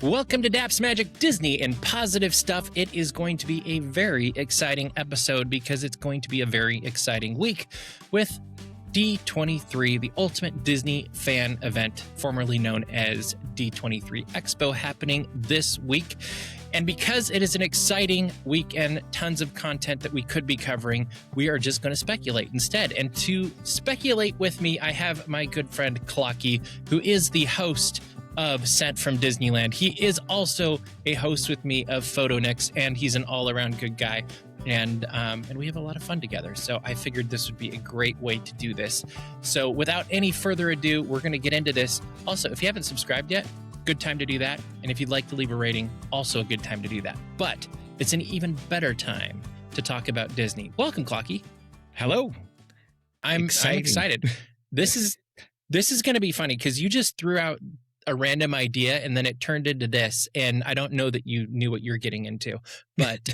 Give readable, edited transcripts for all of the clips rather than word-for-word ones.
Welcome to Daps Magic Disney and Positive Stuff. It is going to be a very exciting episode because it's going to be a very exciting week with D23, the Ultimate Disney Fan Event, formerly known as D23 Expo, happening this week. And because it is an exciting weekend, tons of content that we could be covering, we are just going to speculate instead. And to speculate with me, I have my good friend Clocky, who is the host of Sent from Disneyland. He is also a host with me of PhotoNix, and he's an all-around good guy. And we have a lot of fun together. So I figured this would be a great way to do this. So without any further ado, we're going to get into this. Also, if you haven't subscribed yet, good time to do that. And if you'd like to leave a rating, also a good time to do that. But it's an even better time to talk about Disney. Welcome, Clocky. Hello. I'm excited. This is going to be funny because you just threw out a random idea and then it turned into this, and I don't know that you knew what you're getting into, but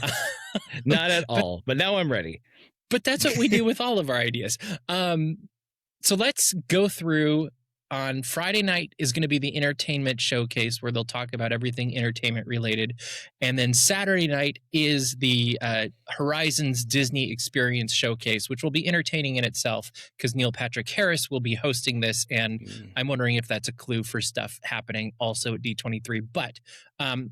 not at all. But now I'm ready. But that's what we do with all of our ideas. So let's go through. On Friday night is going to be the entertainment showcase where they'll talk about everything entertainment related. And then Saturday night is the Horizons Disney Experience Showcase, which will be entertaining in itself because Neil Patrick Harris will be hosting this. And I'm wondering if that's a clue for stuff happening also at D23. But on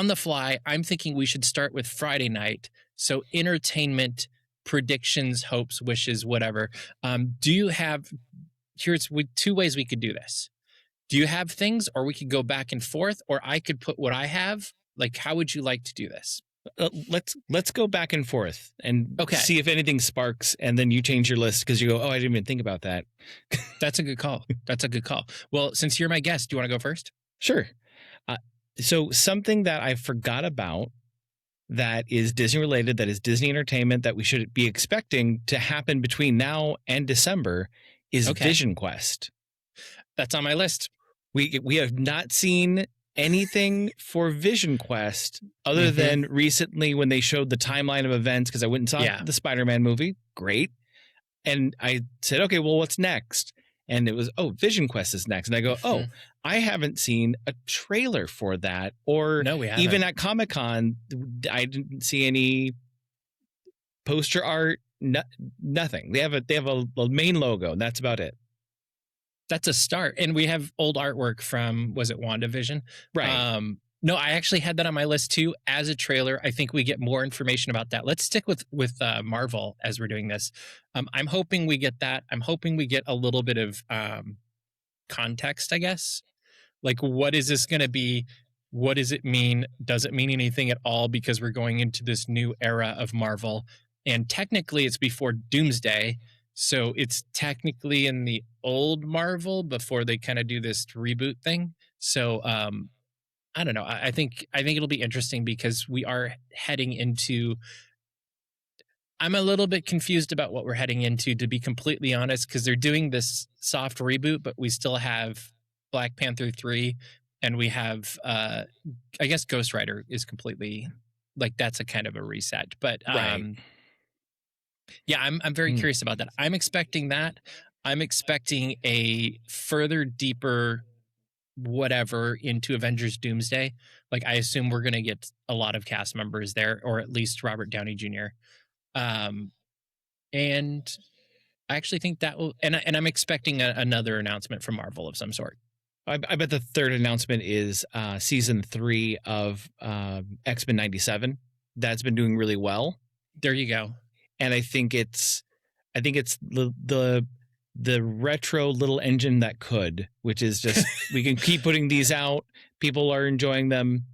the fly, I'm thinking we should start with Friday night. So entertainment, predictions, hopes, wishes, whatever. Do you have... Here's two ways we could do this. Do you have things, or we could go back and forth, or I could put what I have? Like, how would you like to do this? Let's go back and forth and see if anything sparks, and then you change your list because you go, oh, I didn't even think about that. That's a good call. That's a good call. Well, since you're my guest, do you want to go first? Sure. So something that I forgot about that is Disney related, that is Disney entertainment that we should be expecting to happen between now and December is VisionQuest. That's on my list. We have not seen anything for VisionQuest other than recently when they showed the timeline of events, because I went and saw the Spider-Man movie. Great. And I said, okay, well, what's next? And it was, VisionQuest is next. And I go, I haven't seen a trailer for that. Or no, we haven't. Even at Comic-Con, I didn't see any poster art. Nothing. They have a main logo, and that's about it. That's a start. And we have old artwork from, was it WandaVision? Right. No, I actually had that on my list too as a trailer. I think we get more information about that. Let's stick with Marvel as we're doing this. I'm hoping we get that. I'm hoping we get a little bit of context, I guess. Like, what is this going to be? What does it mean? Does it mean anything at all? Because we're going into this new era of Marvel. And technically it's before Doomsday. So it's technically in the old Marvel before they kind of do this reboot thing. So I don't know. I think it'll be interesting because we are heading into... I'm a little bit confused about what we're heading into, to be completely honest, because they're doing this soft reboot, but we still have Black Panther 3 and we have, I guess Ghost Rider is completely... Like, that's a kind of a reset. But... Right. Yeah, I'm very curious about that. I'm expecting that. I'm expecting a further deeper whatever into Avengers Doomsday. Like, I assume we're going to get a lot of cast members there, or at least Robert Downey Jr. And I actually think that will... And I'm expecting another announcement from Marvel of some sort. I bet the third announcement is season 3 of X-Men 97. That's been doing really well. There you go. And I think it's the retro little engine that could, which is just we can keep putting these out. People are enjoying them,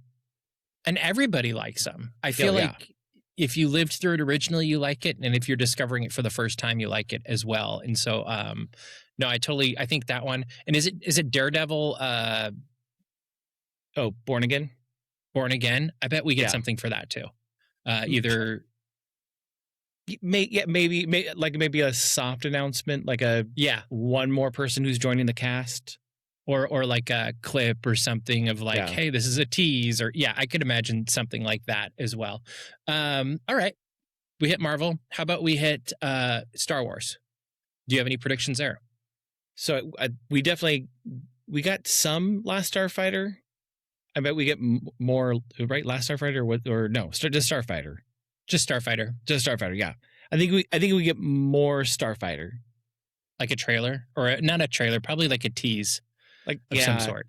and everybody likes them. I feel like if you lived through it originally, you like it, and if you're discovering it for the first time, you like it as well. And so, no, I think that one. And is it Daredevil? Born Again. Born Again. I bet we get something for that too. Either. Maybe a soft announcement, like one more person who's joining the cast, or like a clip or something of like, hey, this is a tease, or I could imagine something like that as well. All right, we hit Marvel. How about we hit Star Wars? Do you have any predictions there? So we got some Last Starfighter. I bet we get more, right? Last Starfighter or what? Or no, just Starfighter. Just Starfighter. Just Starfighter. Yeah, I think we get more Starfighter, like a trailer, or not a trailer, probably like a tease, like of some sort.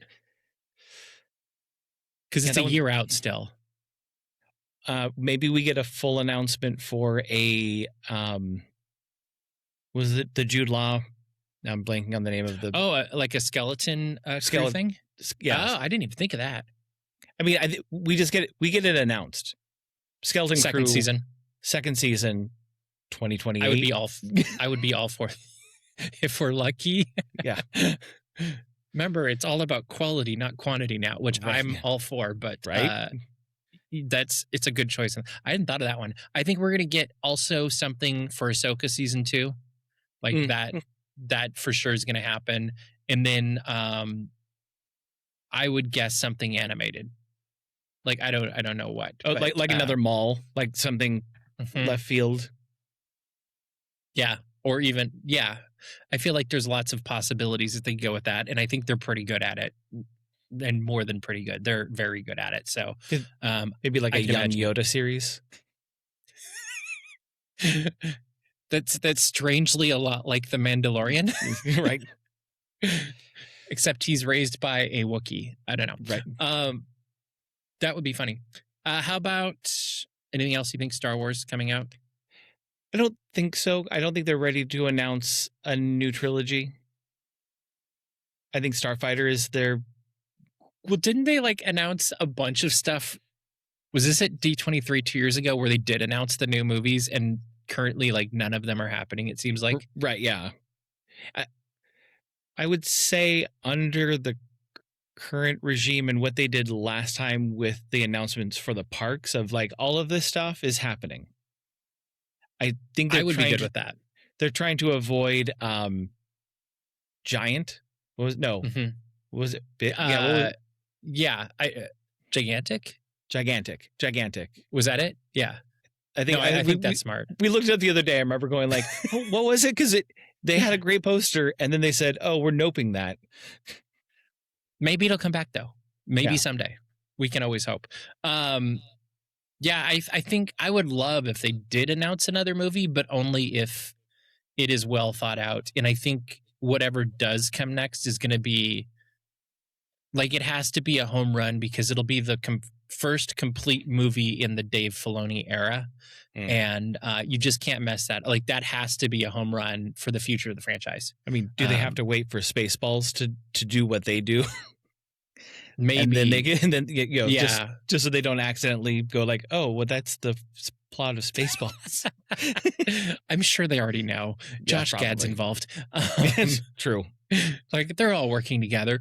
Because it's a year out still. Maybe we get a full announcement for a. Was it the Jude Law? Now I'm blanking on the name of the. Oh, like a skeleton thing. Yeah. Oh, I didn't even think of that. I mean, we get it announced. Skeleton second Crew, season, 2028. I would be all for if we're lucky. Yeah. Remember, it's all about quality, not quantity now, which I'm all for. But it's a good choice. I hadn't thought of that one. I think we're gonna get also something for Ahsoka season 2, like that. That for sure is gonna happen, and then I would guess something animated. Like I don't know what. Oh, but, like another mall, like something left field. Yeah, or even I feel like there's lots of possibilities that they go with that, and I think they're pretty good at it, and more than pretty good. They're very good at it. So maybe like a young Yoda series. That's strangely a lot like The Mandalorian, right? Except he's raised by a Wookiee. I don't know. Right. That would be funny. How about anything else you think Star Wars coming out? I don't think so. I don't think they're ready to announce a new trilogy. I think Starfighter is their. Well, didn't they announce a bunch of stuff? Was this at D23 2 years ago where they did announce the new movies, and currently none of them are happening, it seems like? Right, yeah. I would say under the current regime and what they did last time with the announcements for the parks of all of this stuff is happening. I think I would be good with that. They're trying to avoid Giant. Was it big? Gigantic. Was that it? Yeah. I think that's smart. We looked it up the other day. I remember going what was it? Because they had a great poster and then they said, oh, we're noping that. Maybe it'll come back though. Maybe someday. We can always hope. I think I would love if they did announce another movie, but only if it is well thought out. And I think whatever does come next is going to be it has to be a home run, because it'll be the first complete movie in the Dave Filoni era. And you just can't mess that. That has to be a home run for the future of the franchise. I mean, do they have to wait for Spaceballs to do what they do? Maybe. And then just so they don't accidentally go oh, well, that's the plot of Spaceballs. I'm sure they already know. Josh Gad's involved. True. They're all working together.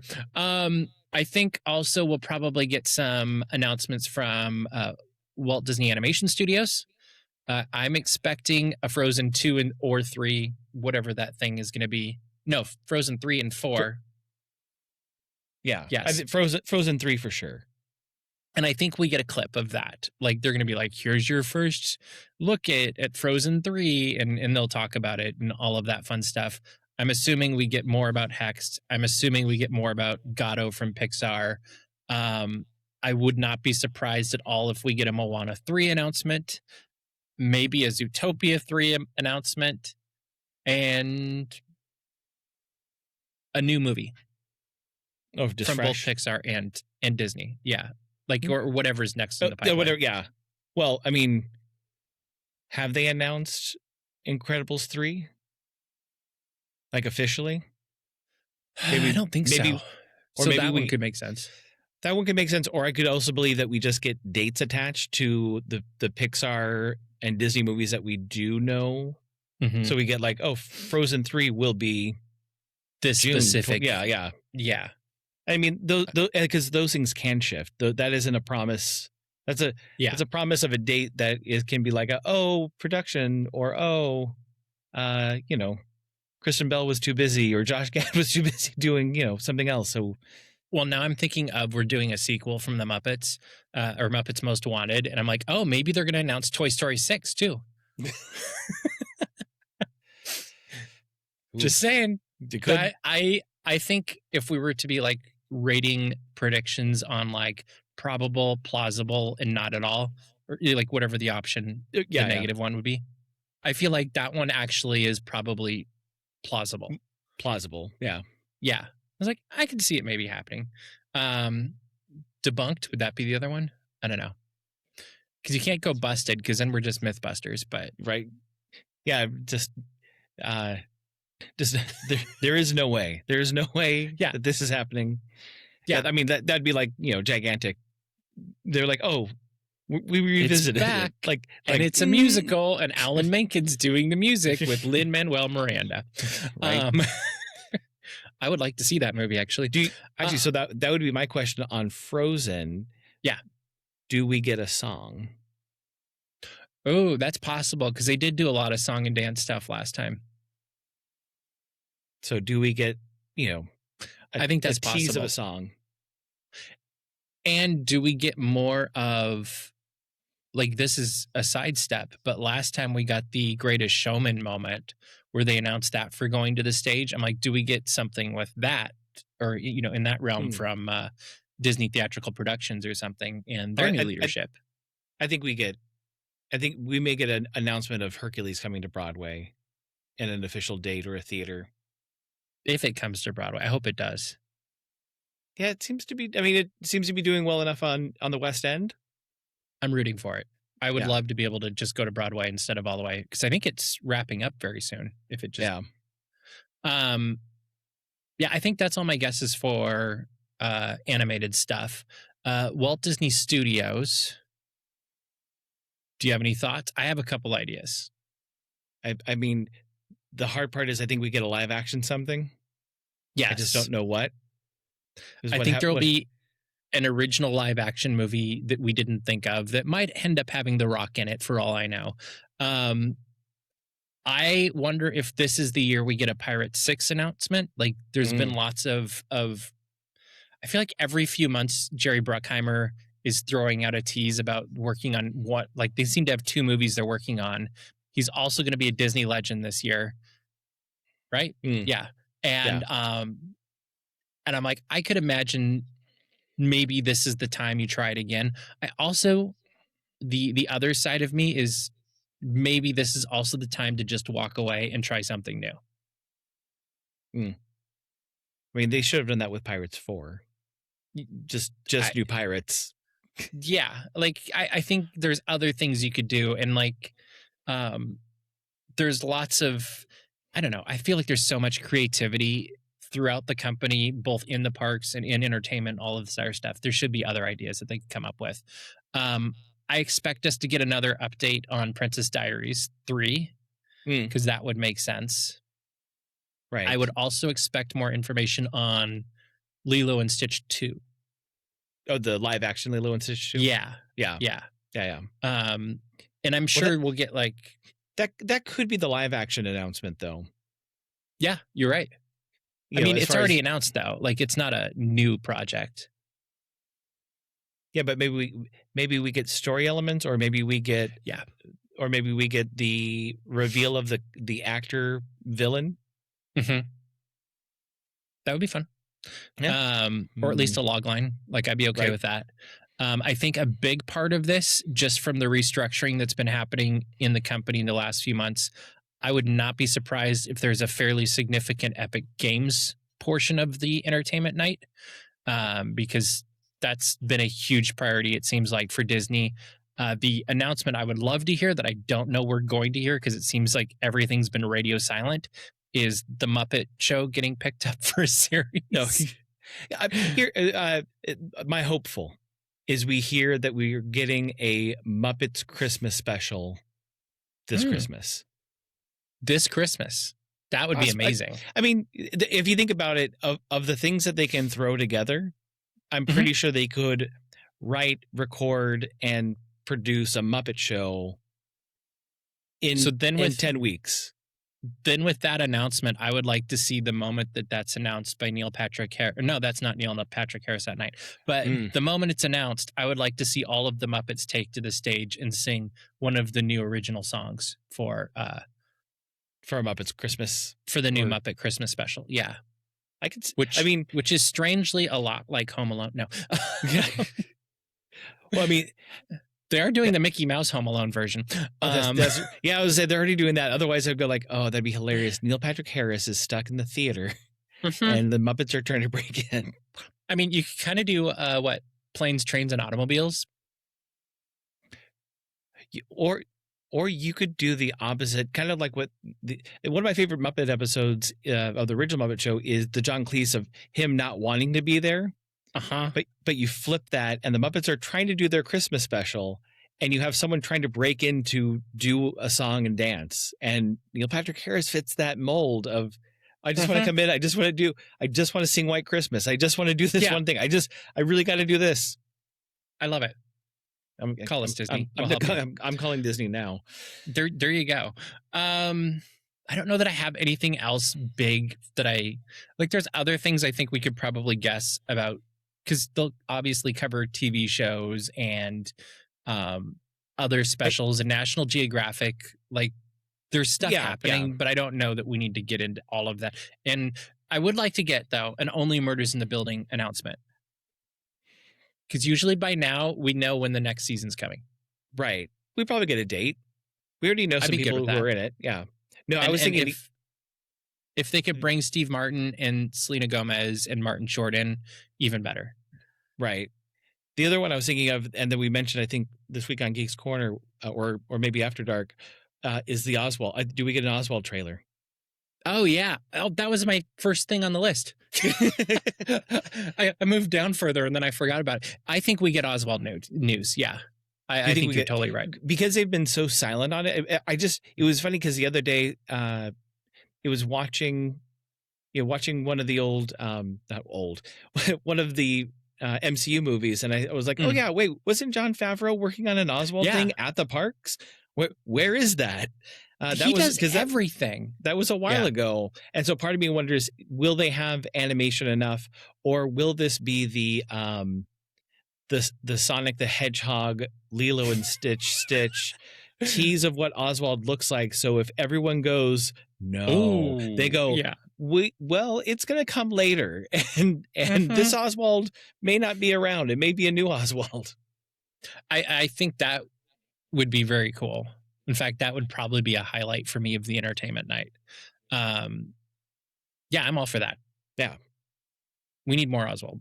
I think also we'll probably get some announcements from Walt Disney Animation Studios. I'm expecting a Frozen 2 or 3, whatever that thing is going to be. No, Frozen 3 and 4. Yeah. Yes. Frozen 3 for sure. And I think we get a clip of that. They're going to be here's your first look at Frozen 3, and they'll talk about it and all of that fun stuff. I'm assuming we get more about Hext. I'm assuming we get more about Gatto from Pixar. I would not be surprised at all if we get a Moana 3 announcement, maybe a Zootopia 3 announcement, and a new movie from both Pixar and Disney. Yeah. Or whatever's next in the pipeline. Whatever, yeah. Well, I mean, have they announced Incredibles 3? Officially? Maybe, I don't think so. Or maybe that one could make sense. That one could make sense. Or I could also believe that we just get dates attached to the Pixar and Disney movies that we do know. Mm-hmm. So we get Frozen 3 will be this June, specific. Yeah. I mean, because those things can shift. That isn't a promise. It's a promise of a date that can be production, or Kristen Bell was too busy, or Josh Gad was too busy doing something else. So, well, now I'm thinking of we're doing a sequel from the Muppets, or Muppets Most Wanted, and I'm oh, maybe they're going to announce Toy Story 6 too. Just saying. Could. I think if we were to be rating predictions on like probable, plausible, and not at all, or like whatever the option, the negative one would be. I feel like that one actually is probably plausible. Plausible, yeah. Yeah. I was like, I could see it maybe happening. Debunked, would that be the other one? I don't know. Because you can't go busted, because then we're just Mythbusters, but... Right. Yeah, just there is no way. There is no way that this is happening. Yeah, I mean, that'd be like, gigantic. They're like, oh, we revisited it. Like, and it's a musical, and Alan Menken's doing the music with Lin-Manuel Miranda. Right. I would like to see that movie, actually. So that would be my question on Frozen. Yeah. Do we get a song? Oh, that's possible, because they did do a lot of song and dance stuff last time. So do we get, I think that's a tease possible. of a song? And do we get more of, like, this is a sidestep, but last time we got the Greatest Showman moment where they announced that for going to the stage. I'm like, do we get something with that, or, in that realm from Disney Theatrical Productions or something, and their new leadership? I think we may get an announcement of Hercules coming to Broadway and an official date or a theater. If it comes to Broadway, I hope it does. Yeah, it seems to be. I mean, it seems to be doing well enough on the West End. I'm rooting for it. I would love to be able to just go to Broadway instead of all the way, because I think it's wrapping up very soon. If it just, I think that's all my guesses for animated stuff. Walt Disney Studios. Do you have any thoughts? I have a couple ideas. I mean, the hard part is I think we get a live action something. Yes. I just don't know what. I think there will be an original live action movie that we didn't think of that might end up having The Rock in it, for all I know. I wonder if this is the year we get a Pirates 6 announcement. Like, there's been lots of I feel like every few months Jerry Bruckheimer is throwing out a tease about working on what, like, they seem to have 2 movies they're working on. He's also going to be a Disney legend this year. Right? Yeah. And and I'm like, I could imagine maybe this is the time you try it again. I also, the other side of me is maybe this is also the time to just walk away and try something new. I mean, they should have done that with Pirates 4. Just do Pirates. Yeah. Like, I think there's other things you could do. And like, there's lots of, I don't know. I feel like there's so much creativity throughout the company, both in the parks and in entertainment, all of this other stuff. There should be other ideas that they can come up with. I expect us to get another update on Princess Diaries 3, because that would make sense. Right. I would also expect more information on Lilo and Stitch 2. Oh, the live action Lilo and Stitch 2? Yeah. And I'm sure we'll get like... That could be the live action announcement, though. Yeah, you're right. I mean, it's already announced, though. Like, it's not a new project. Yeah, but maybe we get story elements, or maybe we get the reveal of the actor villain. Mm-hmm. That would be fun. Yeah. Or at least a log line. Like, I'd be okay with that. I think a big part of this, just from the restructuring that's been happening in the company in the last few months, I would not be surprised if there's a fairly significant Epic Games portion of the entertainment night, because that's been a huge priority, it seems like, for Disney. The announcement I would love to hear that I don't know we're going to hear, because it seems like everything's been radio silent, is the Muppet Show getting picked up for a series. No. My hopeful is we hear that we're getting a Muppets Christmas special this Christmas. This Christmas. That would be amazing. I mean, if you think about it, of the things that they can throw together, I'm pretty sure they could write, record, and produce a Muppet Show in 10 weeks. Then with that announcement, I would like to see the moment that's announced by Neil Patrick Harris. No, that's not Neil Patrick Harris that night. But the moment it's announced, I would like to see all of the Muppets take to the stage and sing one of the new original songs for a Muppets Christmas. For the new Muppet Christmas special. Yeah. which is strangely a lot like Home Alone. No. Yeah. Well, I mean, they are doing the Mickey Mouse Home Alone version. I was say they're already doing that. Otherwise, I'd go like, oh, that'd be hilarious. Neil Patrick Harris is stuck in the theater, and the Muppets are trying to break in. I mean, you could kind of do Planes, Trains, and Automobiles, or you could do the opposite, kind of like one of my favorite Muppet episodes of the original Muppet Show is the John Cleese of him not wanting to be there. But you flip that, and the Muppets are trying to do their Christmas special, and you have someone trying to break in to do a song and dance, and Neil Patrick Harris fits that mold of, I just want to come in, I just want to sing White Christmas, I just want to do this one thing, I really got to do this. I love it. Call us Disney. I'm calling Disney now. There you go. I don't know that I have anything else big that I like. There's other things I think we could probably guess about, because they'll obviously cover TV shows and other specials and National Geographic. Like, there's stuff happening, but I don't know that we need to get into all of that. And I would like to get, though, an Only Murders in the Building announcement. Because usually by now, we know when the next season's coming. Right. We probably get a date. We already know some people who are in it. Yeah. No, I was thinking if they could bring Steve Martin and Selena Gomez and Martin Short in, even better. Right. The other one I was thinking of, and that we mentioned, I think, this week on Geeks Corner, or maybe After Dark, is the Oswald. Do we get an Oswald trailer? Oh, yeah. Oh, that was my first thing on the list. I moved down further and then I forgot about it. I think we get Oswald news. Yeah. I think you're totally right. Because they've been so silent on it. It was funny because the other day, it was watching one of the one of the MCU movies. And I was like, oh yeah, wait, wasn't Jon Favreau working on an Oswald thing at the parks? Where is that? He does everything. That was a while ago. And so part of me wonders, will they have animation enough, or will this be the Sonic the Hedgehog, Lilo and Stitch tease of what Oswald looks like? So if everyone goes, no, they go, well, it's going to come later. And this Oswald may not be around. It may be a new Oswald. I think that would be very cool. In fact, that would probably be a highlight for me of the entertainment night. Yeah, I'm all for that. Yeah. We need more Oswald.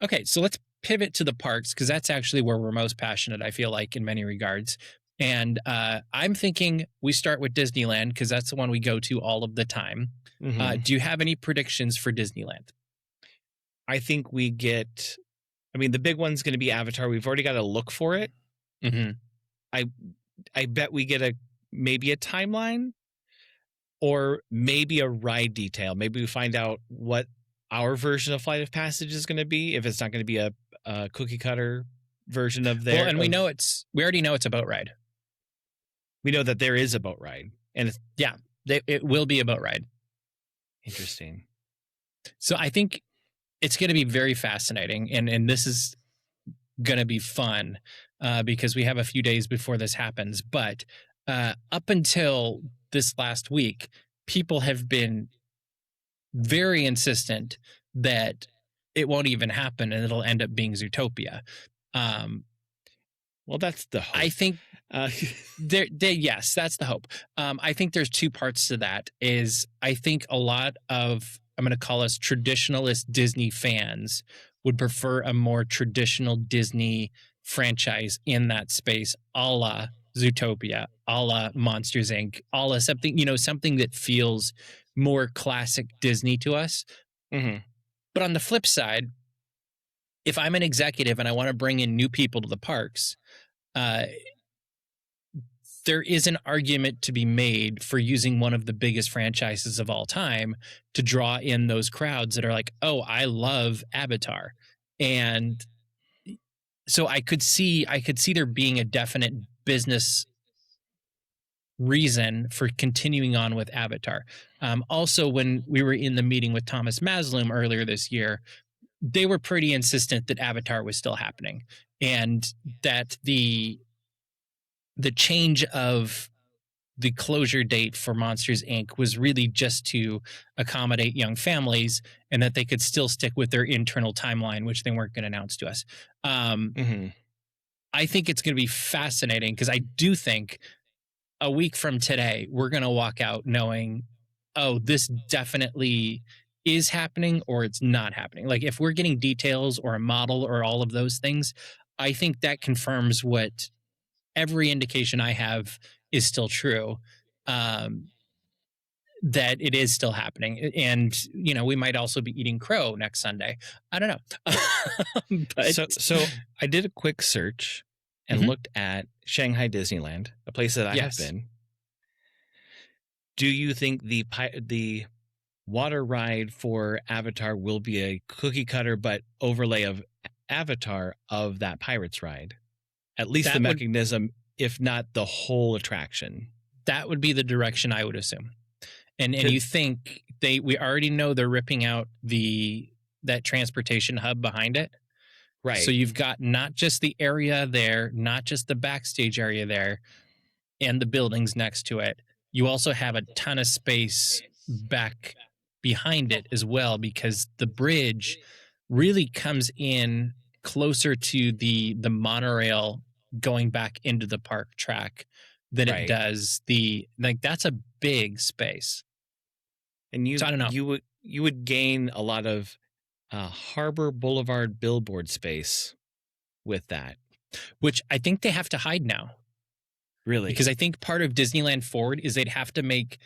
Okay, so let's pivot to the parks, because that's actually where we're most passionate, I feel like, in many regards. And I'm thinking we start with Disneyland, because that's the one we go to all of the time. Do you have any predictions for Disneyland? I think we get, the big one's going to be Avatar. We've already got to look for it. I bet we get maybe a timeline, or maybe a ride detail. Maybe we find out what our version of Flight of Passage is going to be, if it's not going to be a cookie cutter version of their. Well, and we already know it's a boat ride. We know that there is a boat ride, and it will be a boat ride. Interesting. So I think it's going to be very fascinating, and this is going to be fun because we have a few days before this happens. But up until this last week, people have been very insistent that it won't even happen and it'll end up being Zootopia. Well, that's the hope. I think yes, that's the hope. I think there's two parts to that. I think a lot of, I'm going to call us traditionalist Disney fans, would prefer a more traditional Disney franchise in that space, a la Zootopia, a la Monsters, Inc., a la something that feels more classic Disney to us. But on the flip side, if I'm an executive and I want to bring in new people to the parks, there is an argument to be made for using one of the biggest franchises of all time to draw in those crowds that are like, oh, I love Avatar. And so I could see there being a definite business reason for continuing on with Avatar. Also, when we were in the meeting with Thomas Maslum earlier this year, they were pretty insistent that Avatar was still happening, and that the change of the closure date for Monsters Inc. was really just to accommodate young families and that they could still stick with their internal timeline, which they weren't going to announce to us. I think it's going to be fascinating because I do think a week from today, we're going to walk out knowing, oh, this definitely is happening or it's not happening. Like if we're getting details or a model or all of those things, I think that confirms what every indication I have is still true, that it is still happening. And, you know, we might also be eating crow next Sunday. I don't know. But so I did a quick search and looked at Shanghai Disneyland, a place that I have been. Do you think the water ride for Avatar will be a cookie cutter but overlay of Avatar of that Pirates ride? At least the mechanism, if not the whole attraction. That would be the direction I would assume. And you think we already know they're ripping out that transportation hub behind it. Right. So you've got not just the area there, not just the backstage area there and the buildings next to it. You also have a ton of space back behind it as well, because the bridge really comes in closer to the monorail going back into the park track than it does that's a big space. And so I don't know. You would gain a lot of Harbor Boulevard billboard space with that, which I think they have to hide now. Really? Because I think part of Disneyland Forward is they'd have to make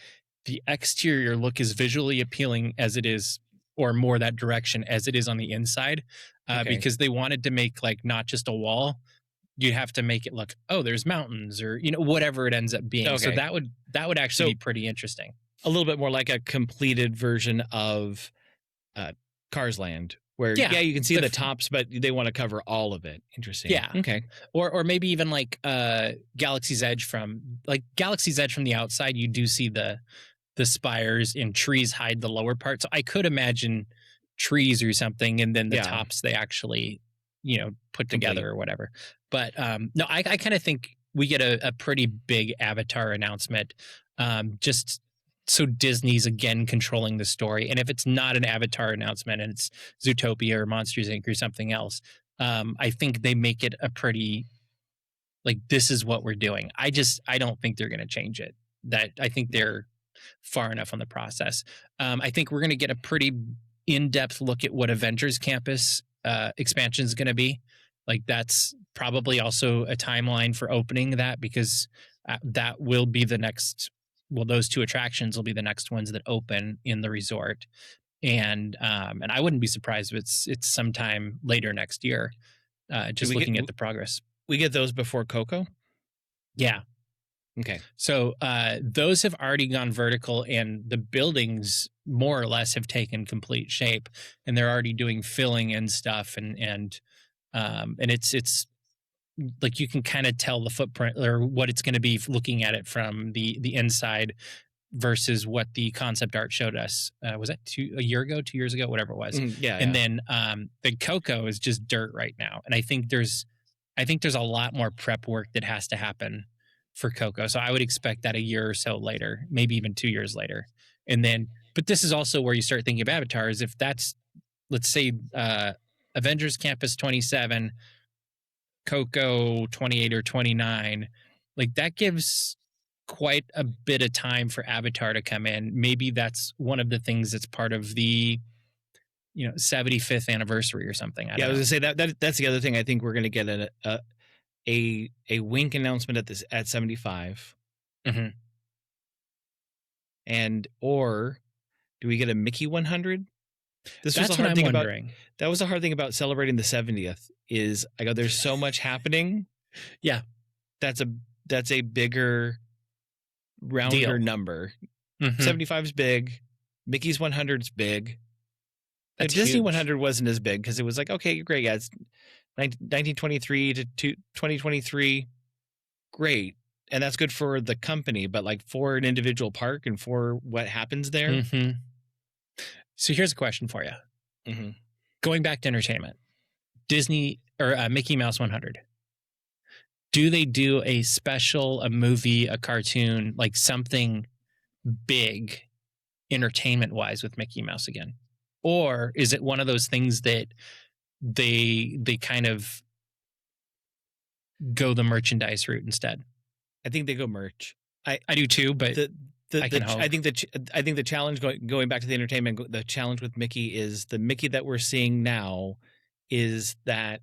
the exterior look as visually appealing as it is, or more that direction as it is on the inside, because they wanted to make like not just a wall. You have to make it look, oh, there's mountains, or whatever it ends up being. Okay. So that would actually be pretty interesting. A little bit more like a completed version of Cars Land, where you can see the tops, but they want to cover all of it. Interesting. Yeah. Okay. Or maybe even like Galaxy's Edge from the outside, you do see the spires and trees hide the lower part. So I could imagine trees or something, and then the tops they actually put together or whatever. But no, I kind of think we get a pretty big Avatar announcement, just so Disney's again controlling the story. And if it's not an Avatar announcement and it's Zootopia or Monsters Inc. or something else, I think they make it a pretty, like, this is what we're doing. I don't think they're going to change it. That I think they're far enough on the process. I think we're going to get a pretty in-depth look at what Avengers Campus expansion is going to be. Like, that's probably also a timeline for opening that, because that will be the next. Well, those two attractions will be the next ones that open in the resort, and I wouldn't be surprised if it's sometime later next year. Just looking at the progress, we get those before Coco. Yeah. Okay. So those have already gone vertical, and the buildings more or less have taken complete shape, and they're already doing filling and stuff, and it's like you can kind of tell the footprint or what it's going to be looking at it from the inside versus what the concept art showed us. Was that 2 years ago, whatever it was. And then the Coco is just dirt right now. And I think there's a lot more prep work that has to happen for Coco. So I would expect that a year or so later, maybe even 2 years later. And then, but this is also where you start thinking of avatars. If that's, let's say, Avengers Campus 27, Coco 28 or 29, like that gives quite a bit of time for Avatar to come in. Maybe that's one of the things that's part of the 75th anniversary or something. I was gonna say that's the other thing. I think we're gonna get a Wink announcement at 75, and or do we get a Mickey 100? That's what I'm wondering. That was a hard thing about celebrating the 70th. Is I go, there's so much happening. Yeah, that's a bigger, rounder number. 75 is big. Mickey's 100 is big. Disney 100 wasn't as big because it was like, okay, great, yeah, it's 1923 to 2023, great, and that's good for the company, but like for an individual park and for what happens there. So here's a question for you. Going back to entertainment, Disney or Mickey Mouse 100. do they do a special, a movie, a cartoon, like something big entertainment wise with Mickey Mouse again? Or is it one of those things that they kind of go the merchandise route instead? I think they go merch. I do too, but I think the challenge going back to the entertainment, the challenge with Mickey is the Mickey that we're seeing now is that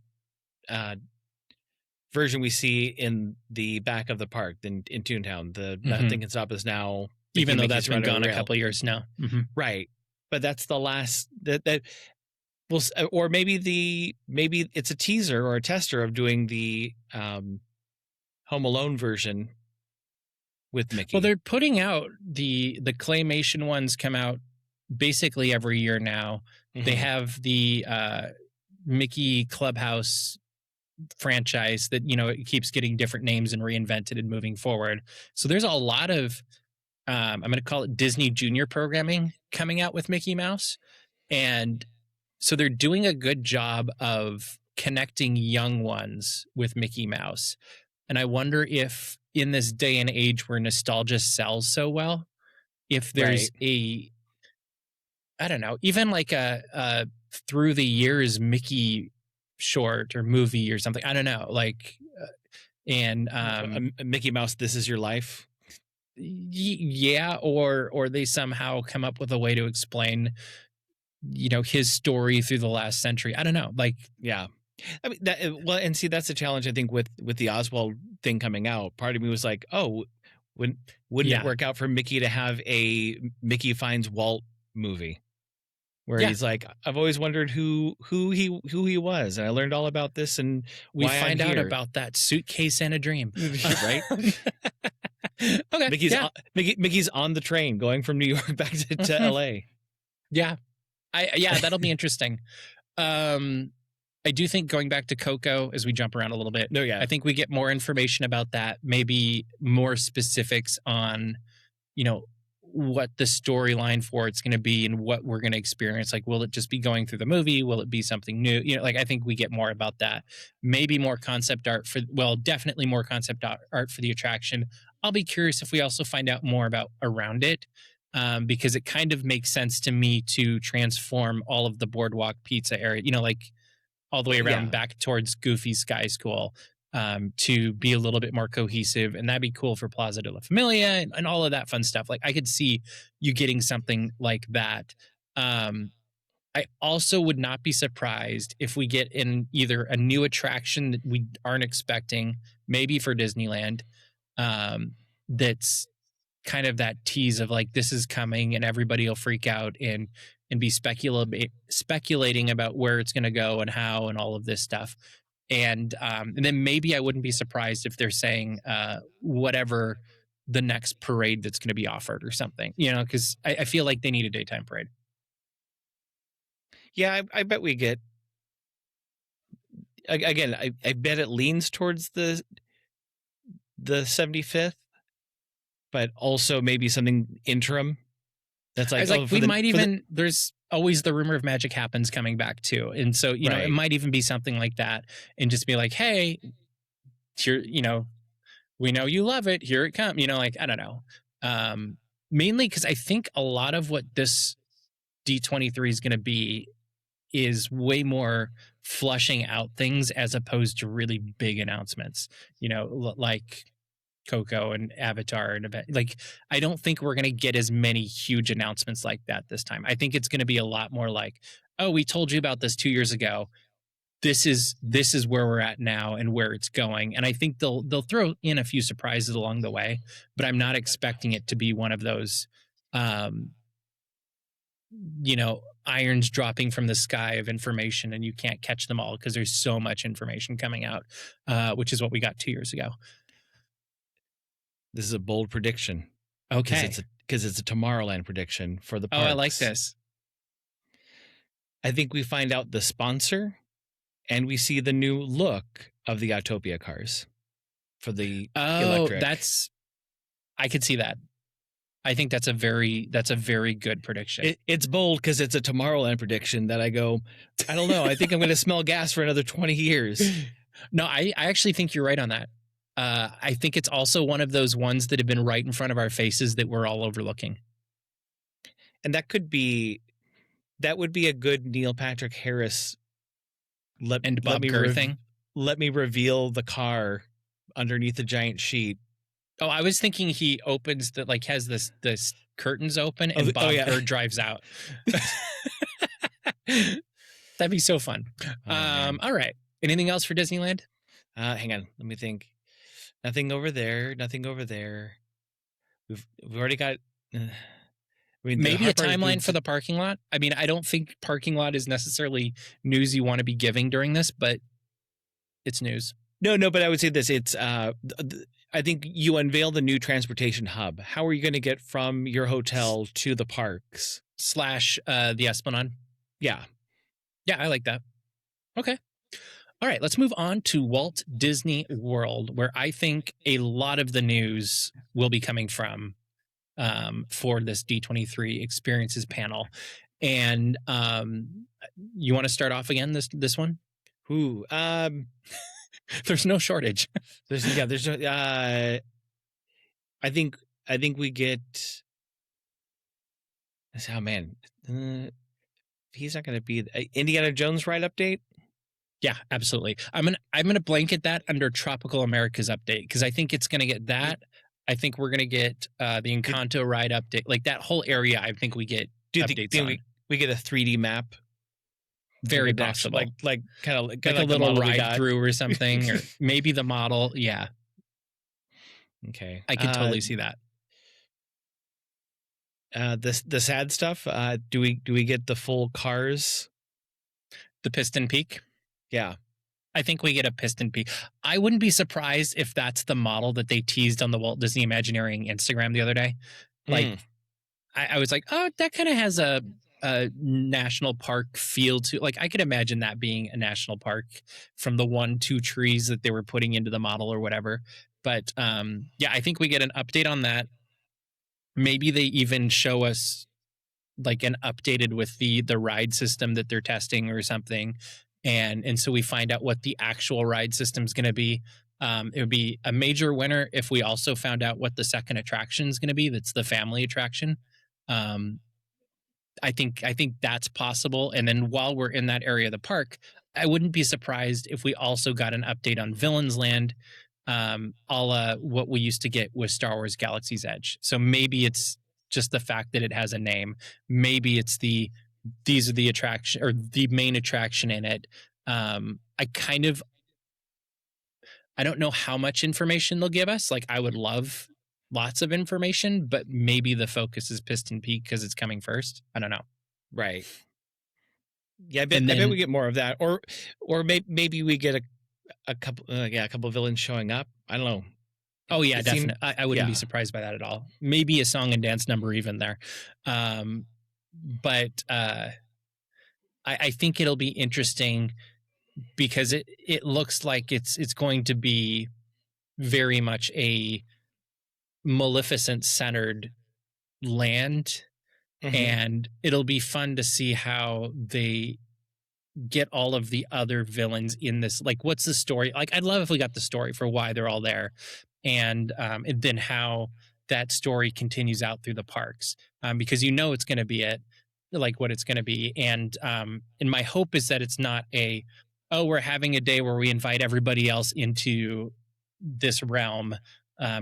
version we see in the back of the park in Toontown. The Nothing Can Stop Us Now, even though that's been gone a couple of years now, right? But that's the last that will, or maybe it's a teaser or a tester of doing the Home Alone version with Mickey. Well, they're putting out the claymation ones come out basically every year now. They have the Mickey Clubhouse franchise that, you know, it keeps getting different names and reinvented and moving forward. So there's a lot of I'm going to call it Disney Junior programming coming out with Mickey Mouse. And so they're doing a good job of connecting young ones with Mickey Mouse. And I wonder if in this day and age where nostalgia sells so well, if there's I don't know, even like a through the years Mickey short or movie or something. I don't know, like, and Mickey Mouse, This Is Your Life. Yeah, or they somehow come up with a way to explain, you know, his story through the last century. I don't know, like, yeah. I mean, and see, that's the challenge I think with the Oswald thing coming out. Part of me was like, oh, wouldn't it work out for Mickey to have a Mickey Finds Walt movie where he's like, I've always wondered who he was, and I learned all about this, and we find out about that suitcase and a dream, right? Okay, Mickey's on the train going from New York back to L.A. Yeah, that'll be interesting. I do think going back to Coco as we jump around a little bit. I think we get more information about that, maybe more specifics on, you know, what the storyline for it's going to be and what we're going to experience. Like, will it just be going through the movie? Will it be something new? You know, like, I think we get more about that. Maybe more concept art definitely more concept art for the attraction. I'll be curious if we also find out more about around it, because it kind of makes sense to me to transform all of the Boardwalk Pizza area, you know, like all the way around back towards Goofy Sky School, to be a little bit more cohesive. And that'd be cool for Plaza de la Familia and all of that fun stuff. Like, I could see you getting something like that. I also would not be surprised if we get in either a new attraction that we aren't expecting, maybe for Disneyland, that's kind of that tease of like, this is coming and everybody will freak out and be speculating about where it's going to go and how and all of this stuff. And then maybe I wouldn't be surprised if they're saying whatever the next parade that's going to be offered or something, you know, because I feel like they need a daytime parade. Yeah, I bet we get. Again, I bet it leans towards the 75th, but also maybe something interim. That's like, there's always the rumor of Magic Happens coming back too. And so, you know, it might even be something like that and just be like, hey, here, you know, we know you love it. Here it comes, you know, like, I don't know. Mainly because I think a lot of what this D23 is going to be is way more flushing out things as opposed to really big announcements, you know, like Coco and Avatar and like, I don't think we're going to get as many huge announcements like that this time. I think it's going to be a lot more like, oh, we told you about this 2 years ago. This is where we're at now and where it's going. And I think they'll throw in a few surprises along the way, but I'm not expecting it to be one of those, you know, irons dropping from the sky of information and you can't catch them all because there's so much information coming out, which is what we got 2 years ago. This is a bold prediction. Okay. Because it's a Tomorrowland prediction for the parks. Oh, I like this. I think we find out the sponsor and we see the new look of the Autopia cars for the electric. I could see that. I think that's a very good prediction. It's bold because it's a Tomorrowland prediction that I go, I don't know. I think I'm going to smell gas for another 20 years. No, I actually think you're right on that. I think it's also one of those ones that have been right in front of our faces that we're all overlooking. And that would be a good Neil Patrick Harris Bob Gurr thing. Let me reveal the car underneath the giant sheet. Oh, I was thinking he opens has this curtains open and Bob Gurr drives out. That'd be so fun. All right. Anything else for Disneyland? Hang on. Let me think. Nothing over there. We've already got. Maybe a timeline for the parking lot. I mean, I don't think parking lot is necessarily news you want to be giving during this, but it's news. No, but I would say this. It's I think you unveil the new transportation hub. How are you going to get from your hotel to the parks? / the Esplanade? Yeah. Yeah, I like that. Okay. All right, let's move on to Walt Disney World, where I think a lot of the news will be coming from for this D23 experiences panel. And you want to start off again this one? Ooh, there's no shortage. there's no I think we get he's not going to be Indiana Jones ride update. Yeah, absolutely. I'm gonna blanket that under Tropical America's update because I think it's gonna get that. I think we're gonna get the Encanto ride update, like that whole area. I think we get updates on. We get a 3D map. Very possible, like kind of like a little ride through or something, or maybe the model. Yeah. Okay, I could totally see that. The sad stuff. Do we get the full cars? The Piston Peak. Yeah. I think we get a Piston Peak. I wouldn't be surprised if that's the model that they teased on the Walt Disney Imagineering Instagram the other day. Like, I was like, oh, that kind of has a national park feel to. Like, I could imagine that being a national park from the 1-2 trees that they were putting into the model or whatever. But yeah, I think we get an update on that. Maybe they even show us like an updated with the ride system that they're testing or something. And so we find out what the actual ride system is going to be. It would be a major winner if we also found out what the second attraction is going to be. That's the family attraction. I think that's possible. And then while we're in that area of the park, I wouldn't be surprised if we also got an update on Villains Land, a la what we used to get with Star Wars Galaxy's Edge. So maybe it's just the fact that it has a name. Maybe it's these are the attraction or the main attraction in it. I don't know how much information they'll give us. Like, I would love lots of information, but maybe the focus is Piston Peak because it's coming first. I don't know. Right. Yeah, I bet we get more of that, or maybe we get a couple of villains showing up. I don't know. Oh yeah, definitely. I wouldn't be surprised by that at all. Maybe a song and dance number even there. But I think it'll be interesting because it looks like it's going to be very much a Maleficent centered land, and it'll be fun to see how they get all of the other villains in this. Like, what's the story? Like, I'd love if we got the story for why they're all there, and then how that story continues out through the parks, because it's going to be what it's going to be. And my hope is that it's not we're having a day where we invite everybody else into this realm,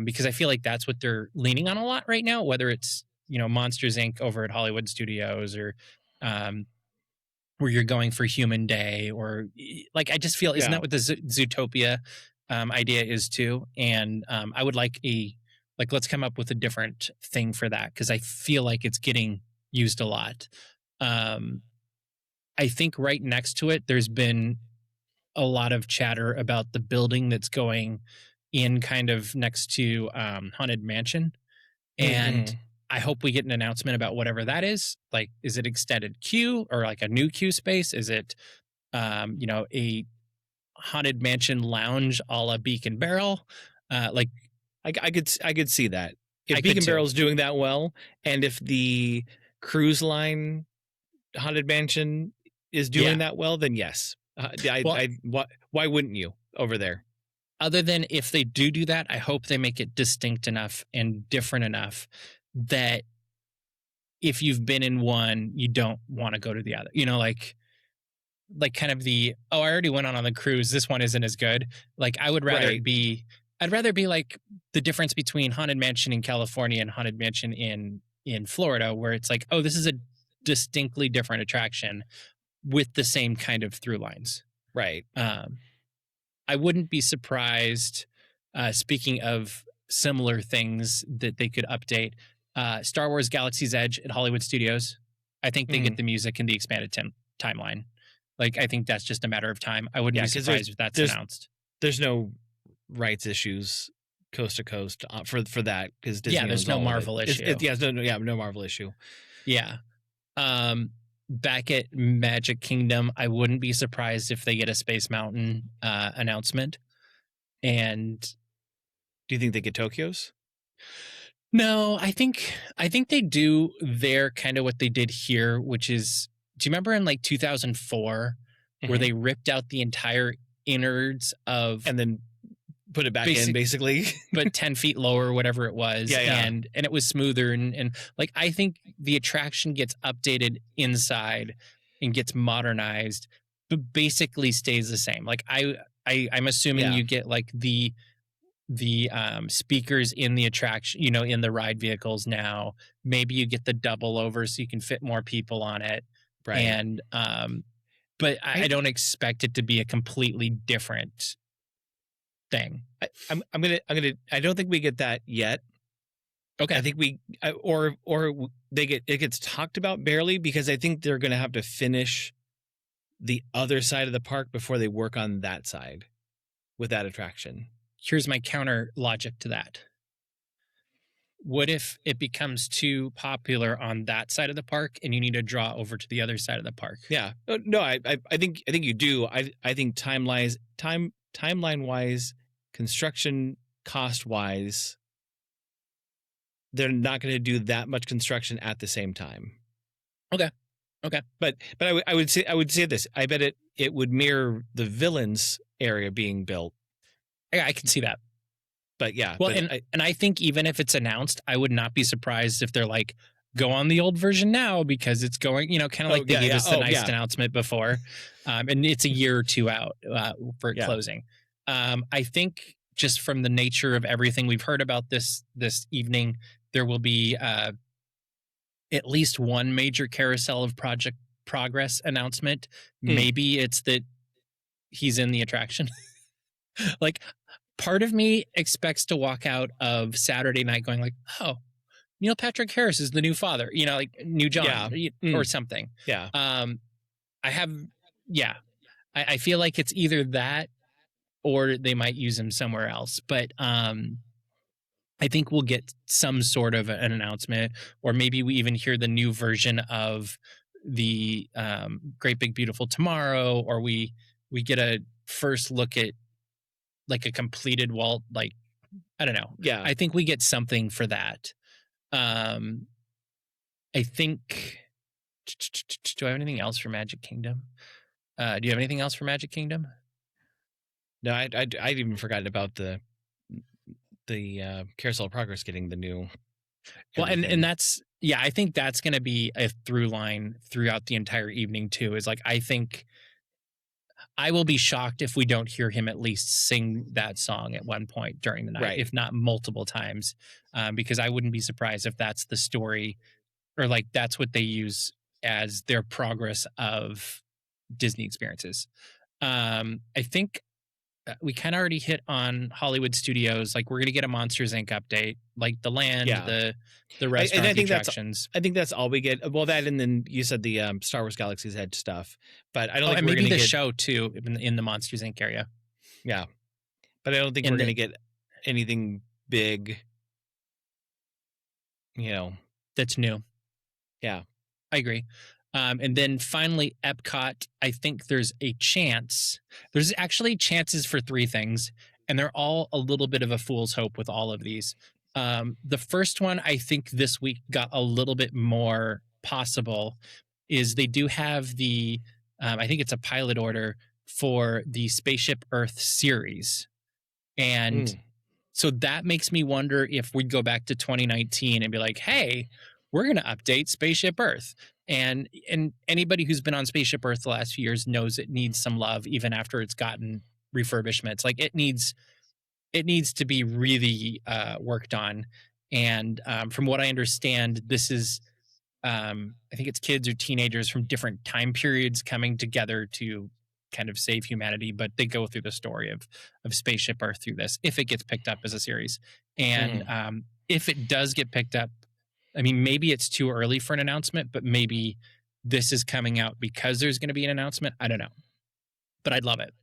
because I feel like that's what they're leaning on a lot right now, whether it's, Monsters Inc. over at Hollywood Studios, or where you're going for Human Day, or like, I just feel, isn't that what the Zootopia idea is too? And I would like let's come up with a different thing for that, because I feel like it's getting used a lot. I think right next to it, there's been a lot of chatter about the building that's going in kind of next to Haunted Mansion. And I hope we get an announcement about whatever that is. Like, is it extended queue or like a new queue space? Is it, a Haunted Mansion lounge a la Beacon Barrel? I could see that. If Beacon Barrel's doing that well, and if the cruise line Haunted Mansion is doing that well, then yes. Why wouldn't you over there? other than if they do that, I hope they make it distinct enough and different enough that if you've been in one, you don't want to go to the other. Like kind of I already went on the cruise. This one isn't as good. Like I would rather I'd rather be like the difference between Haunted Mansion in California and Haunted Mansion in Florida, where it's like, oh, this is a distinctly different attraction with the same kind of through lines. Right. I wouldn't be surprised, speaking of similar things that they could update, Star Wars Galaxy's Edge at Hollywood Studios. I think they get the music in the expanded timeline. Like, I think that's just a matter of time. I wouldn't be surprised if that's announced. There's no rights issues coast to coast for that, because Disney there's no Marvel issue. No Marvel issue. Yeah. Back at Magic Kingdom, I wouldn't be surprised if they get a Space Mountain announcement. And do you think they get Tokyo's? No, I think they do their kind of what they did here, which is, do you remember in like 2004 where they ripped out the entire innards of and then put it back in, basically, but 10 feet lower, whatever it was. And it was smoother. And like, I think the attraction gets updated inside and gets modernized, but basically stays the same. Like I'm assuming you get like the speakers in the attraction, in the ride vehicles now. Maybe you get the double over so you can fit more people on it. Right. And, but I don't expect it to be a completely different thing. I don't think we get that yet. Okay. I think it gets talked about barely, because I think they're going to have to finish the other side of the park before they work on that side with that attraction. Here's my counter logic to that. What if it becomes too popular on that side of the park and you need to draw over to the other side of the park? Yeah. No, I think you do. I think timeline wise, construction cost wise, they're not going to do that much construction at the same time. Okay. But I would say this. I bet it would mirror the villains area being built. I can see that. But yeah. Well, and I think even if it's announced, I would not be surprised if they're like, go on the old version now because it's going, kind of like they gave us the nice announcement before. And it's a year or two out for closing. I think just from the nature of everything we've heard about this evening, there will be at least one major carousel of Project Progress announcement. Maybe it's that he's in the attraction. Like, part of me expects to walk out of Saturday night going like, oh, Neil Patrick Harris is the new father, like new John or something. Yeah. I feel like it's either that or they might use him somewhere else. But I think we'll get some sort of an announcement, or maybe we even hear the new version of the Great Big Beautiful Tomorrow, or we get a first look at like a completed Walt, like, I don't know. Yeah. I think we get something for that. I think, do I have anything else for Magic Kingdom? Do you have anything else for Magic Kingdom? No, I'd even forgotten about the Carousel of Progress getting the new. Well, and that's, I think that's going to be a through line throughout the entire evening too, is like, I think I will be shocked if we don't hear him at least sing that song at one point during the night, if not multiple times, because I wouldn't be surprised if that's the story, or like that's what they use as their progress of Disney experiences. I think we kind of already hit on Hollywood Studios. Like, we're going to get a Monsters Inc. update, like the land, the restaurant, I think attractions. I think that's all we get. Well, that, and then you said the Star Wars Galaxy's Edge stuff, but I don't think we're going to get... maybe the show too in the Monsters Inc. area. Yeah. But I don't think we're going to get anything big, that's new. Yeah. I agree. And then finally, Epcot, I think there's actually chances for three things, and they're all a little bit of a fool's hope with all of these. The first one, I think this week got a little bit more possible, is they do have the, I think it's a pilot order for the Spaceship Earth series. And so that makes me wonder if we'd go back to 2019 and be like, hey, we're going to update Spaceship Earth. And anybody who's been on Spaceship Earth the last few years knows it needs some love, even after it's gotten refurbishments. Like it needs to be really worked on. And from what I understand, this is, I think it's kids or teenagers from different time periods coming together to kind of save humanity, but they go through the story of Spaceship Earth through this, if it gets picked up as a series. And if it does get picked up, I mean, maybe it's too early for an announcement, but maybe this is coming out because there's going to be an announcement. I don't know, but I'd love it.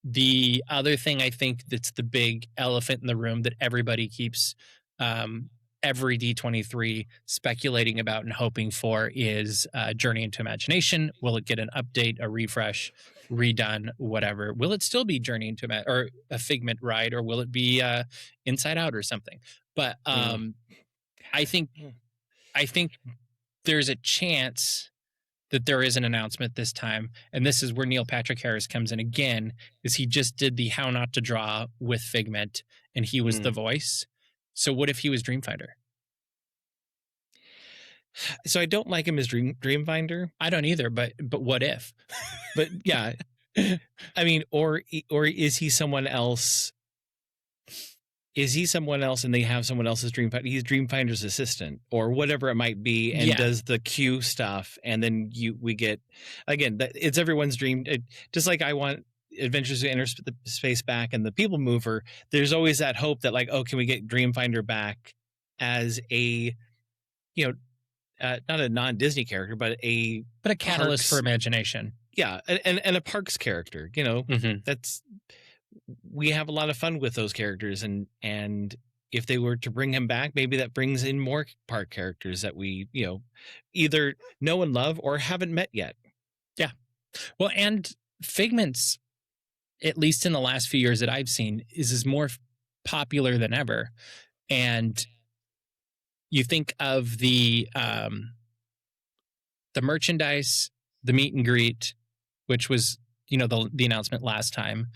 The other thing I think that's the big elephant in the room that everybody keeps every D23 speculating about and hoping for is Journey into Imagination. Will it get an update, a refresh, redone, whatever? Will it still be Journey into or a Figment ride, or will it be Inside Out or something? But I think there's a chance that there is an announcement this time, and this is where Neil Patrick Harris comes in again, is he just did the How Not to Draw with Figment, and he was the voice. So what if he was Dreamfinder? So I don't like him as Dreamfinder. I don't either, but what if? But yeah, I mean, or is he someone else? Is he someone else and they have someone else's Dreamfinder? He's Dreamfinder's assistant or whatever it might be, and does the Q stuff. And then we get, again, it's everyone's dream. Just like I want Adventures of Inner Space back and the People Mover, there's always that hope that like, oh, can we get Dreamfinder back as a, not a non-Disney character, but a catalyst for imagination. Yeah. And a Parks character, that's, we have a lot of fun with those characters, and if they were to bring him back, maybe that brings in more park characters that we, either know and love or haven't met yet. Yeah. Well, and Figment's, at least in the last few years that I've seen, is more popular than ever. And you think of the merchandise, the meet and greet, which was, the announcement last time.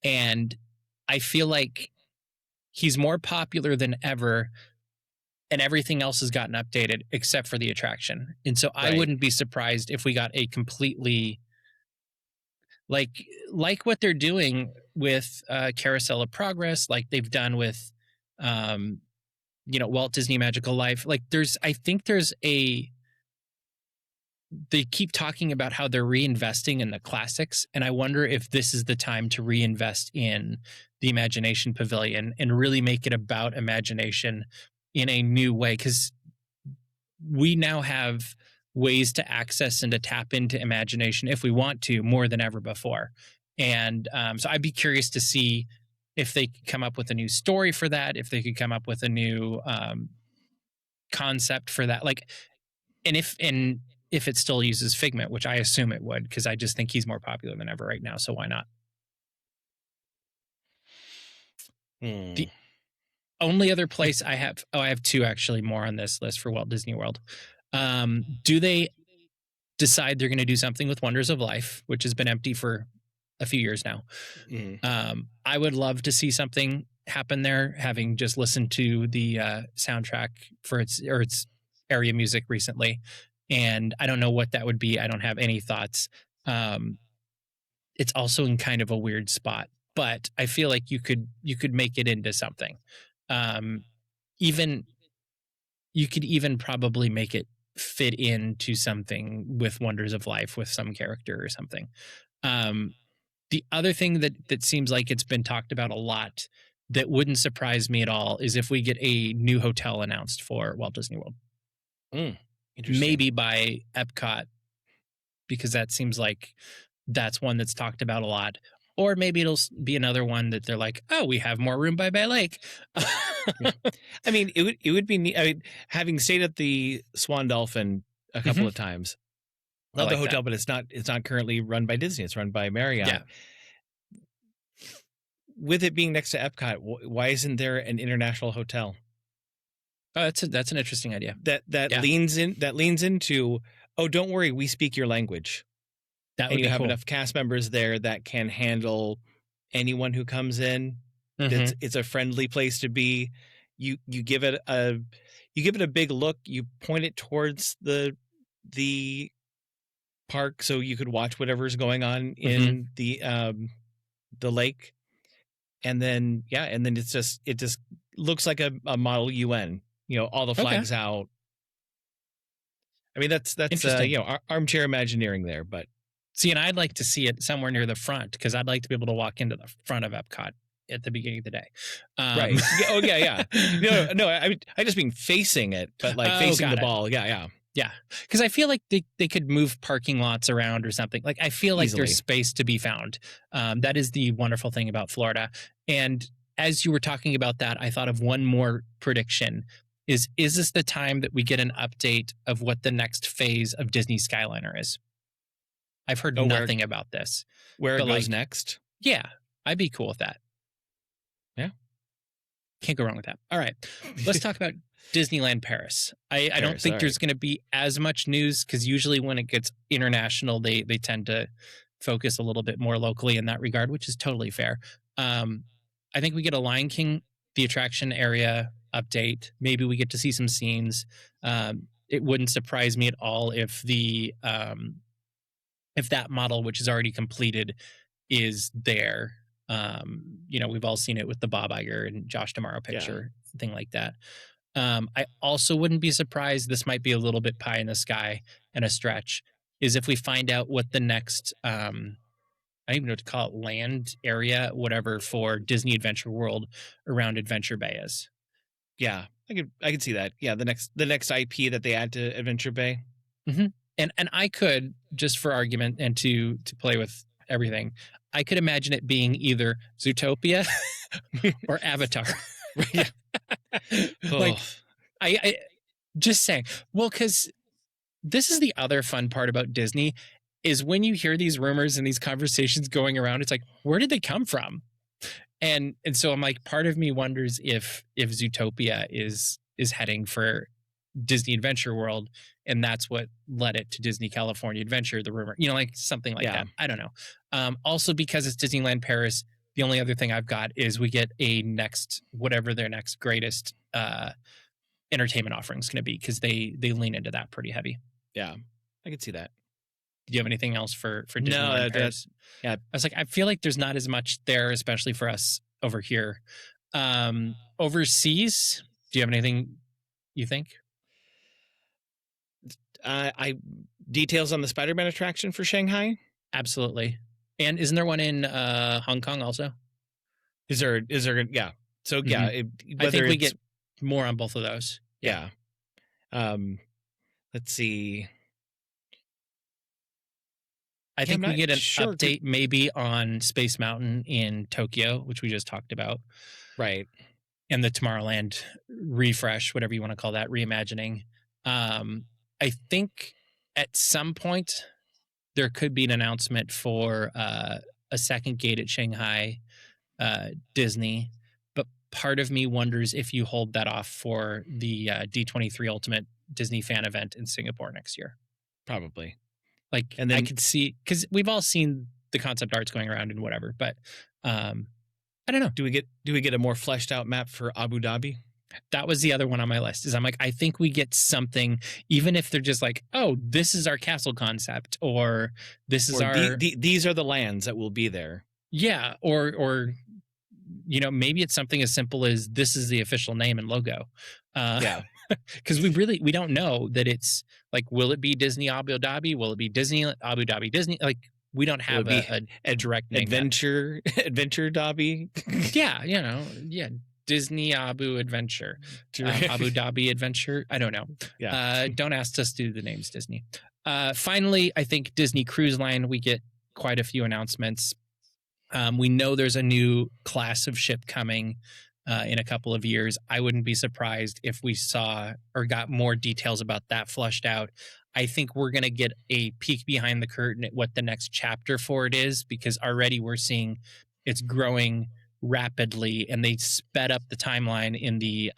And I feel like he's more popular than ever, and everything else has gotten updated except for the attraction. And so I wouldn't be surprised if we got a completely like what they're doing with Carousel of Progress, like they've done with Walt Disney Magical Life. Like I think there's they keep talking about how they're reinvesting in the classics, and I wonder if this is the time to reinvest in the Imagination Pavilion and really make it about imagination in a new way, because we now have ways to access and to tap into imagination if we want to more than ever before. And so I'd be curious to see if they could come up with a new story for that, if they could come up with a new concept for that, and if it still uses Figment, which I assume it would, because I just think he's more popular than ever right now. So why not? The only other place I have two actually more on this list for Walt Disney World. Do they decide they're going to do something with Wonders of Life, which has been empty for a few years now? I would love to see something happen there, having just listened to the soundtrack for its area music recently. And I don't know what that would be. I don't have any thoughts. It's also in kind of a weird spot, but I feel like you could make it into something. You could even probably make it fit into something with Wonders of Life with some character or something. The other thing that seems like it's been talked about a lot that wouldn't surprise me at all is if we get a new hotel announced for Walt Disney World. Maybe by Epcot, because that seems like that's one that's talked about a lot. Or maybe it'll be another one that they're like, oh, we have more room by Bay Lake. I mean, it would be neat. I mean, having stayed at the Swan Dolphin a couple of times, love the hotel, but it's not currently run by Disney. It's run by Marriott. Yeah. With it being next to Epcot, why isn't there an international hotel? Oh, that's an interesting idea. That leans into, oh, don't worry, we speak your language. That would be have cool. enough cast members there that can handle anyone who comes in. Mhm. It's a friendly place to be. You give it a big look. You point it towards the park so you could watch whatever's going on in the lake. And then it just looks like a model UN. All the flags out. I mean, that's Interesting. Armchair Imagineering there, but see, and I'd like to see it somewhere near the front because I'd like to be able to walk into the front of Epcot at the beginning of the day. Right. Oh yeah. No. I just mean facing it, but like facing the ball. Yeah. Because I feel like they could move parking lots around or something. Like I feel like Easily. there's space to be found. That is the wonderful thing about Florida. And as you were talking about that, I thought of one more prediction. Is this the time that we get an update of what the next phase of Disney Skyliner is? I've heard nothing about this. Where it goes next? Yeah, I'd be cool with that. Yeah. Can't go wrong with that. All right. Let's talk about Disneyland Paris. I don't think there's going to be as much news because usually when it gets international, they tend to focus a little bit more locally in that regard, which is totally fair. I think we get a Lion King, the attraction area update. Maybe we get to see some scenes. It wouldn't surprise me at all if that model, which is already completed, is there. We've all seen it with the Bob Iger and Josh D'Amaro picture, thing like that. I also wouldn't be surprised, this might be a little bit pie in the sky and a stretch, is if we find out what the next, I don't even know what to call it, land area, whatever, for Disney Adventure World around Adventure Bay is. Yeah, I could see that. Yeah, the next IP that they add to Adventure Bay. Mm-hmm. And I could, just for argument and to play with everything, I could imagine it being either Zootopia or Avatar. Like, I just saying. Well, because this is the other fun part about Disney is when you hear these rumors and these conversations going around, it's like, where did they come from? And so I'm like, part of me wonders if Zootopia is heading for Disney Adventure World, and that's what led it to Disney California Adventure, the rumor, like something like that. I don't know. Also, because it's Disneyland Paris, the only other thing I've got is we get a next, whatever their next greatest entertainment offering is going to be, because they lean into that pretty heavy. Yeah, I could see that. Do you have anything else for Disneyland Paris? I was like, I feel like there's not as much there, especially for us over here. Overseas, do you have anything you think? Details on the Spider-Man attraction for Shanghai? Absolutely. And isn't there one in Hong Kong also? Is there? Yeah. So yeah, I think we get more on both of those. Yeah. Let's see. I think we get an update maybe on Space Mountain in Tokyo, which we just talked about. Right. And the Tomorrowland refresh, whatever you want to call that, reimagining. I think at some point there could be an announcement for a second gate at Shanghai Disney. But part of me wonders if you hold that off for the D23 Ultimate Disney Fan Event in Singapore next year. Probably. Like, and then I could see, because we've all seen the concept arts going around and whatever, but I don't know. Do we get a more fleshed out map for Abu Dhabi? That was the other one on my list. Is I'm like, I think we get something, even if they're just like, oh, this is our castle concept, or this is these are the lands that will be there. Yeah, or maybe it's something as simple as this is the official name and logo. Yeah. Because we don't know that it's like, will it be Disney Abu Dhabi? Will it be Disney Abu Dhabi Disney? Like, we don't have a direct name. Adventure Dhabi. Yeah, Disney Abu Adventure, Abu Dhabi Adventure. I don't know. Yeah. Don't ask us to do the names, Disney. Finally, I think Disney Cruise Line, we get quite a few announcements. We know there's a new class of ship coming in a couple of years. I wouldn't be surprised if we saw or got more details about that flushed out. I think we're going to get a peek behind the curtain at what the next chapter for it is, because already we're seeing it's growing rapidly, and they sped up the timeline in the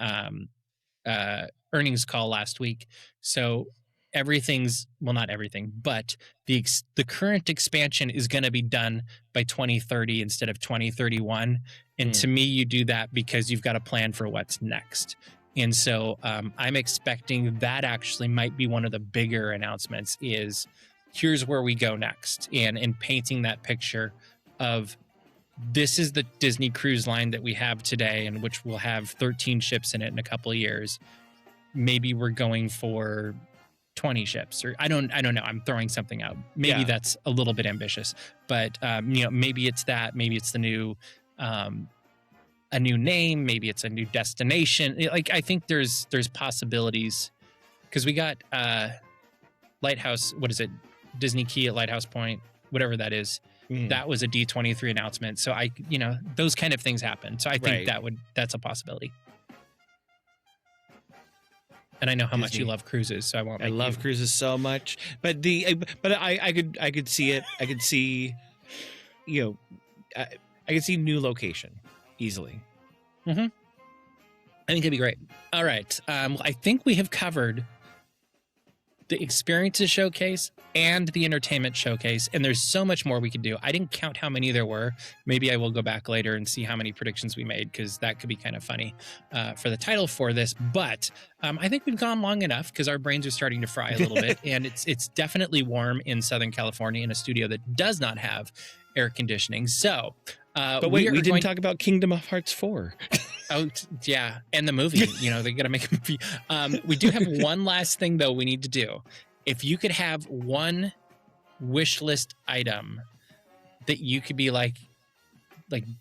earnings call last week. So everything's, well, not everything, but the current expansion is going to be done by 2030 instead of 2031. And to me, you do that because you've got a plan for what's next. And so I'm expecting that actually might be one of the bigger announcements is here's where we go next. And in painting that picture of this is the Disney Cruise Line that we have today, and which will have 13 ships in it in a couple of years. Maybe we're going for 20 ships, or I don't know. I'm throwing something out. Maybe that's a little bit ambitious, but maybe it's that. Maybe it's the new, a new name. Maybe it's a new destination. Like I think there's possibilities because we got Lighthouse. What is it? Disney Key at Lighthouse Point, whatever that is. That was a D23 announcement. So those kind of things happen. So I think that's a possibility. And I know how much you love cruises, so I won't. I love cruises so much, but I could see it. I could see, I could see new location easily. I think it'd be great. All right, I think we have covered the experiences showcase and the entertainment showcase, and there's so much more we could do. I didn't count how many there were. Maybe I will go back later and see how many predictions we made, because that could be kind of funny for the title for this. But I think we've gone long enough because our brains are starting to fry a little bit, and it's definitely warm in Southern California in a studio that does not have air conditioning. So, but wait, we didn't talk about Kingdom of Hearts 4. Oh, yeah. And the movie, they got to make a movie. We do have one last thing, though, we need to do. If you could have one wish list item that you could be like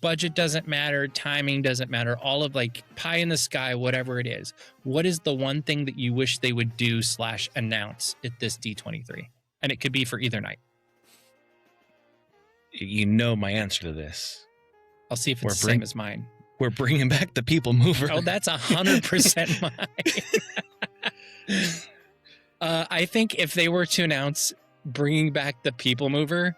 budget doesn't matter, timing doesn't matter, all of like pie in the sky, whatever it is, what is the one thing that you wish they would do / announce at this D23? And it could be for either night. You know my answer to this. I'll see if it's the same as mine. We're bringing back the People Mover. Oh, that's 100% mine. I think if they were to announce bringing back the People Mover,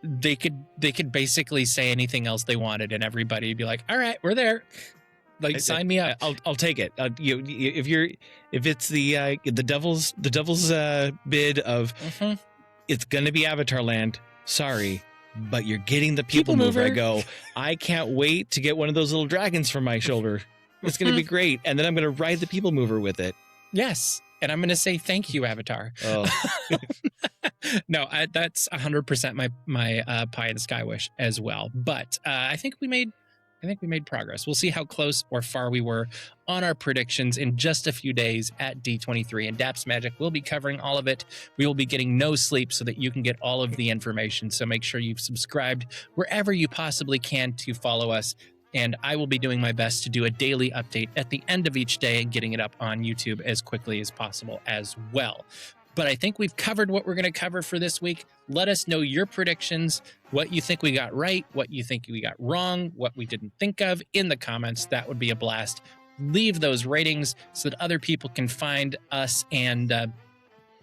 they could basically say anything else they wanted, and everybody would be like, "All right, we're there. Like, sign me up. I'll take it." If it's the devil's bid of it's going to be Avatar Land. Sorry. But you're getting the People Mover. I go, I can't wait to get one of those little dragons from my shoulder. It's going to be great. And then I'm going to ride the People Mover with it. Yes. And I'm going to say, thank you, Avatar. Oh. No, that's 100% my pie in the sky wish as well. But I think we made progress. We'll see how close or far we were on our predictions in just a few days at D23. And Daps Magic will be covering all of it. We will be getting no sleep so that you can get all of the information. So make sure you've subscribed wherever you possibly can to follow us. And I will be doing my best to do a daily update at the end of each day and getting it up on YouTube as quickly as possible as well. But I think we've covered what we're going to cover for this week. Let us know your predictions, what you think we got right, what you think we got wrong, what we didn't think of in the comments. That would be a blast. Leave those ratings so that other people can find us and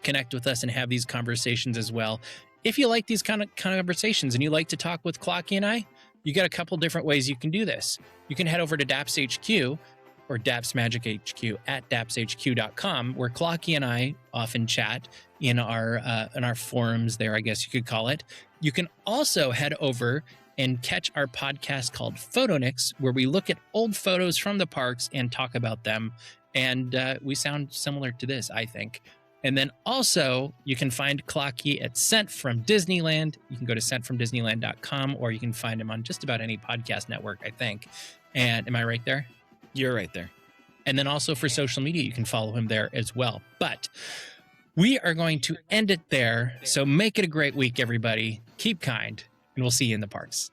connect with us and have these conversations as well. If you like these kind of conversations and you like to talk with Clocky and I, you got a couple different ways you can do this. You can head over to Daps HQ or Daps Magic HQ at dapshq.com, where Clocky and I often chat in our forums there, I guess you could call it. You can also head over and catch our podcast called Photonics, where we look at old photos from the parks and talk about them. And we sound similar to this, I think. And then also, you can find Clocky at Sent from Disneyland. You can go to sentfromdisneyland.com, or you can find him on just about any podcast network, I think. And am I right there? You're right there. And then also for social media, you can follow him there as well. But we are going to end it there. So make it a great week, everybody. Keep kind, and we'll see you in the parks.